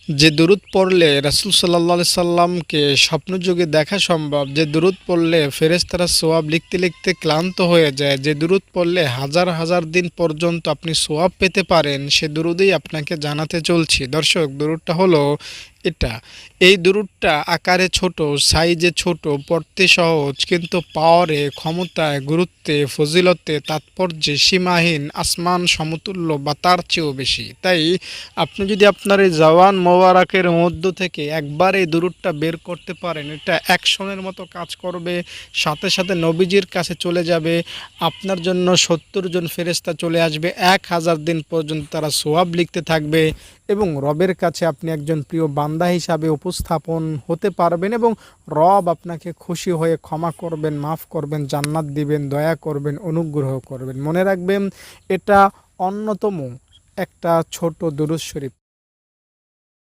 যে দুরূদ পড়লে রাসূল সাল্লাল্লাহু আলাইহি সাল্লামকে স্বপ্নযোগে দেখা সম্ভব, যে দুরূদ পড়লে ফেরেশতারা সওয়াব লিখতে লিখতে ক্লান্ত হয়ে যায়, যে দুরূদ পড়লে হাজার হাজার দিন পর্যন্ত আপনি সওয়াব পেতে পারেন, সে দুরূদই আপনাকে জানাতে চলছি। দর্শক, দুরূদটা হলো এটা। এই দুরূদটা আকারে ছোট, সাইজে ছোট, পড়তে সহজ, কিন্তু পাওয়ারে, ক্ষমতায়, গুরুত্বে, ফজিলতে, তাৎপর্যে সীমাহীন, আসমান সমতুল্য বা তার চেয়েও বেশি। তাই আপনি যদি আপনার এই জওয়ান মোবারকের মধ্য থেকে একবার এই দুরূদটা বের করতে পারেন, এটা অ্যাকশনের মতো কাজ করবে, সাথে সাথে নবীজির কাছে চলে যাবে, আপনার জন্য ৭০ জন ফেরেশতা চলে আসবে, ১,০০০ দিন পর্যন্ত তারা সোয়াব লিখতে থাকবে এবং রবের কাছে আপনি একজন প্রিয় বান্দা হিসাবে উপস্থাপন হতে পারবেন এবং রব আপনাকে খুশি হয়ে ক্ষমা করবেন, মাফ করবেন, জান্নাত দিবেন, দয়া করবেন, অনুগ্রহ করবেন। মনে রাখবেন, এটা অন্যতম একটা ছোট দুরূদ শরীফ।